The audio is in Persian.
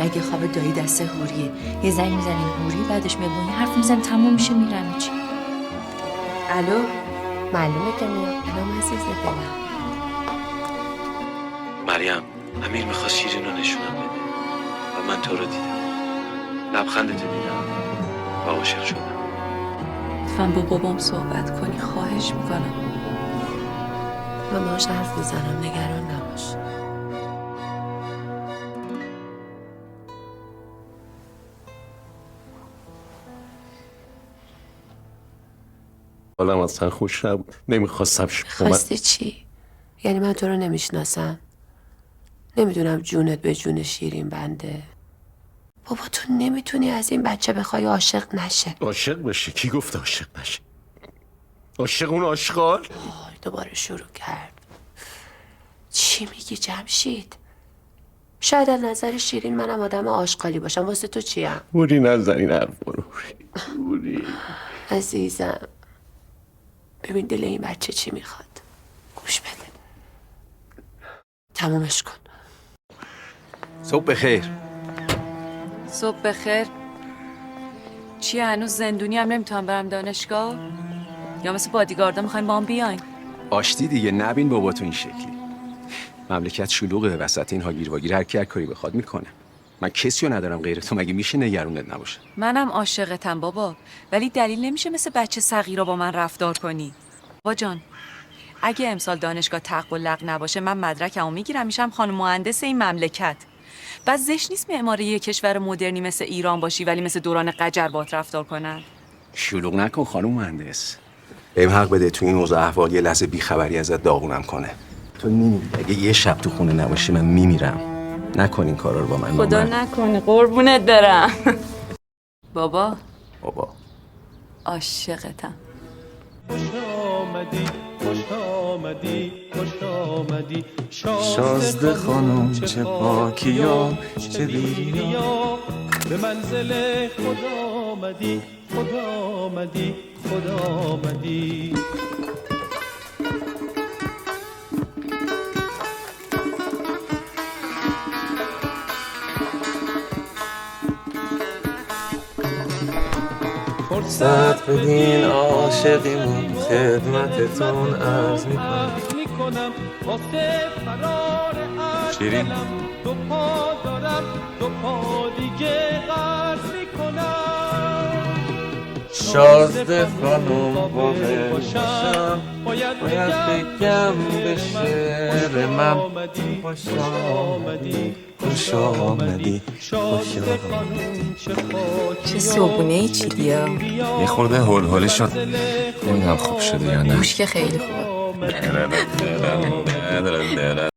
اگه خواب دایی دست هوریه یه زنگ میزنیم هوری بعدش میاد با این حرف میزنیم تموم میشه میرم چی. الو معلومه که میام. الان عزیز دلم. مریم، امیر میخواست شیرین رو نشونم بده و من تو رو دیدم، لبخندتو دیدم و عاشق شدم. لطفاً با بابام صحبت کنی خواهش میکنم. من باهاش حرف میزنم، نگران نباش. حالم اصلا خوش نبود، نمیخواستم خواستی چی؟ یعنی من تو رو نمیشناسم؟ نمیدونم جونت به جون شیرین بنده. بابا تو نمیتونی از این بچه بخوای عاشق نشه. عاشق بشه؟ کی گفت عاشق نشه؟ عاشق اون آشغال؟ دوباره شروع کرد. چی میگی جمشید؟ شاید از نظر شیرین منم آدم آشغالی باشم، واسه تو چیم؟ بوری نزن این حرف رو. بوری عزیزم ببین دل این بچه چی میخواد، گوش بده، تمومش کن. صبح بخیر. صبح بخیر. چی هنوز زندونی هم نمیتونم برم دانشگاه؟ یا مثل بادیگاردا میخوایم با هم بیاین؟ آشتی دیگه، نبین بابا تو این شکلی. مملکت شلوغه، وسط این هاگیر واگیر هر کی هر کاری بخواد میکنه. من کسی رو ندارم غیر تو، مگه میشه نگرونت نباشه؟ منم عاشقتم بابا، ولی دلیل نمیشه مثل بچه صغیرا با من رفتار کنی. بابا جان اگه امسال دانشگاه تق و لق نباشه من مدرکمو میگیرم میشم خانم مهندس این مملکت. بعد زشت نیست معماری یه کشور مدرنی مثل ایران باشی ولی مثل دوران قجر باهات رفتار کنن. شلوغ نکن خانم مهندس. بهم حق بده تو این اوضاع احوال یه لحظه بیخبری ازت داغونم کنه. تو نمی‌دونی اگه یه شب تو خونه نباشی من میمیرم. نکن این کارا رو با من. خدا نکنه قربونت برم. بابا عاشقتم. شازده خانم چه پاکیا چه دیریا، به منزل خدا آمدی خدا آمدی خدا آمدی. فرصت بدین عاشقیمون خدمتتون عرض میکنم. واسه فرار شیرین دو پا دارم، دو پا دیگه قرض میکنم. شازده خانم واقع باشم باید بگم به شعر من خوش آمدی خوش آمدی خوش آمدی. چه صبحونه ای چیدی ها؟ یه خورده هول شد، نمیدونم خوب شده یا نه. گوش که خیلی خوبه.